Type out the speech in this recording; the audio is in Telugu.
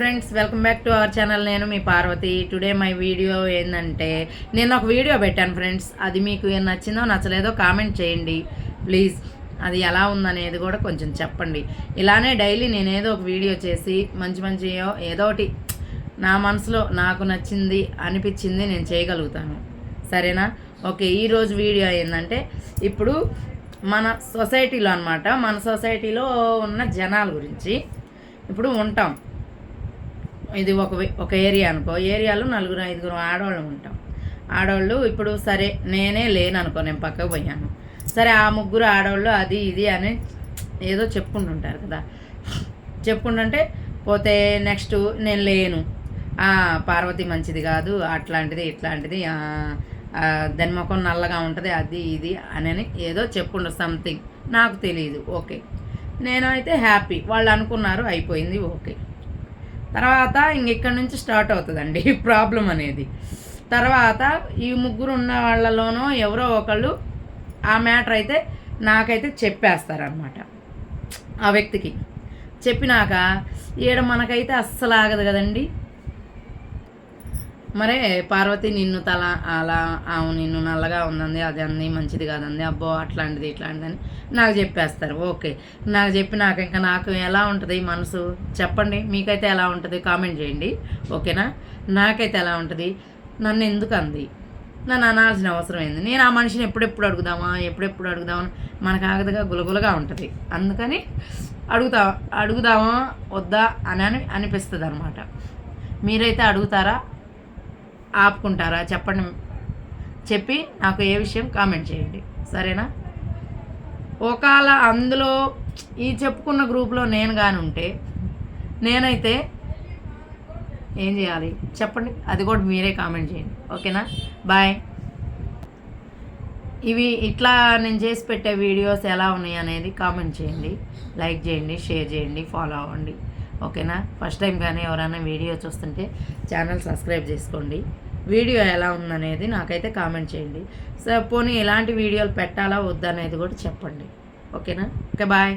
Friends, welcome back to our channel. నేను మీ పార్వతి. టుడే మై వీడియో ఏంటంటే, నేను ఒక వీడియో పెట్టాను ఫ్రెండ్స్. అది మీకు ఏం నచ్చిందో నచ్చలేదో కామెంట్ చేయండి ప్లీజ్. అది ఎలా ఉందనేది కూడా కొంచెం చెప్పండి. ఇలానే డైలీ నేను ఏదో ఒక వీడియో చేసి మంచి ఏదో ఒకటి నా మనసులో నాకు నచ్చింది అనిపించింది నేను చేయగలుగుతాను, సరేనా? ఓకే, ఈరోజు వీడియో ఏంటంటే, ఇప్పుడు మన సొసైటీలో అనమాట, మన సొసైటీలో ఉన్న జనాల గురించి. ఇప్పుడు ఉంటాం, ఇది ఒక ఏరియా అనుకో, ఏరియాలో 4-5 ఆడవాళ్ళు ఉంటాం. ఆడవాళ్ళు ఇప్పుడు సరే నేనే లేను అనుకో, నేను పక్కకు పోయాను, సరే ఆ 3 ఆడవాళ్ళు అది ఇది అని ఏదో చెప్పుకుంటుంటారు కదా. చెప్పుకుంటుంటే పోతే నెక్స్ట్ నేను లేను, పార్వతి మంచిది కాదు, అట్లాంటిది ఇట్లాంటిది, దాని ముఖం నల్లగా ఉంటుంది, అది ఇది అని ఏదో చెప్పుకుంటారు, సంథింగ్ నాకు తెలియదు. ఓకే, నేనైతే హ్యాపీ, వాళ్ళు అనుకున్నారు, అయిపోయింది, ఓకే. తర్వాత ఇక్కడ నుంచి స్టార్ట్ అవుతుందండి ప్రాబ్లం అనేది. తర్వాత ఈ 3 ఉన్న వాళ్ళలోనూ ఎవరో ఒకళ్ళు ఆ మ్యాటర్ అయితే నాకైతే చెప్పేస్తారనమాట. ఆ వ్యక్తికి చెప్పినాక మనకైతే అస్సలు ఆగదు కదండి. మరే పార్వతి నిన్ను అలా నిన్ను నల్లగా ఉందండి, అది అంది మంచిది కాదండి, అబ్బో అట్లాంటిది ఇట్లాంటిదని నాకు చెప్పేస్తారు. ఓకే, నాకు చెప్పినాక ఇంకా నాకు ఎలా ఉంటుంది మనసు చెప్పండి. మీకైతే ఎలా ఉంటుంది కామెంట్ చేయండి, ఓకేనా? నాకైతే ఎలా ఉంటుంది, నన్ను ఎందుకు అంది, నన్ను అనాల్సిన అవసరం ఏంది, నేను ఆ మనిషిని ఎప్పుడెప్పుడు అడుగుదామని మనకు ఆగదుగా గులగులగా ఉంటుంది. అందుకని అడుగుదామా వద్దా అని అనిపిస్తుంది అనమాట. మీరైతే అడుగుతారా, ఆపుకుంటారా చెప్పండి. చెప్పి నాకు ఏ విషయం కామెంట్ చేయండి, సరేనా? ఒకవేళ అందులో ఈ చెప్పుకున్న గ్రూప్లో నేను కానీ ఉంటే నేనైతే ఏం చేయాలి చెప్పండి, అది కూడా మీరే కామెంట్ చేయండి, ఓకేనా? బాయ్. ఇవి ఇట్లా నేను చేసి పెట్టే వీడియోస్ ఎలా ఉన్నాయి అనేది కామెంట్ చేయండి, లైక్ చేయండి, షేర్ చేయండి, ఫాలో అవ్వండి, ఓకేనా? ఫస్ట్ టైం కానీ ఎవరైనా వీడియో చూస్తుంటే ఛానల్ సబ్స్క్రైబ్ చేసుకోండి. వీడియో ఎలా ఉందనేది నాకైతే కామెంట్ చేయండి. సో పోనీ ఎలాంటి వీడియోలు పెట్టాలా వద్దనేది కూడా చెప్పండి, ఓకేనా? Okay, bye.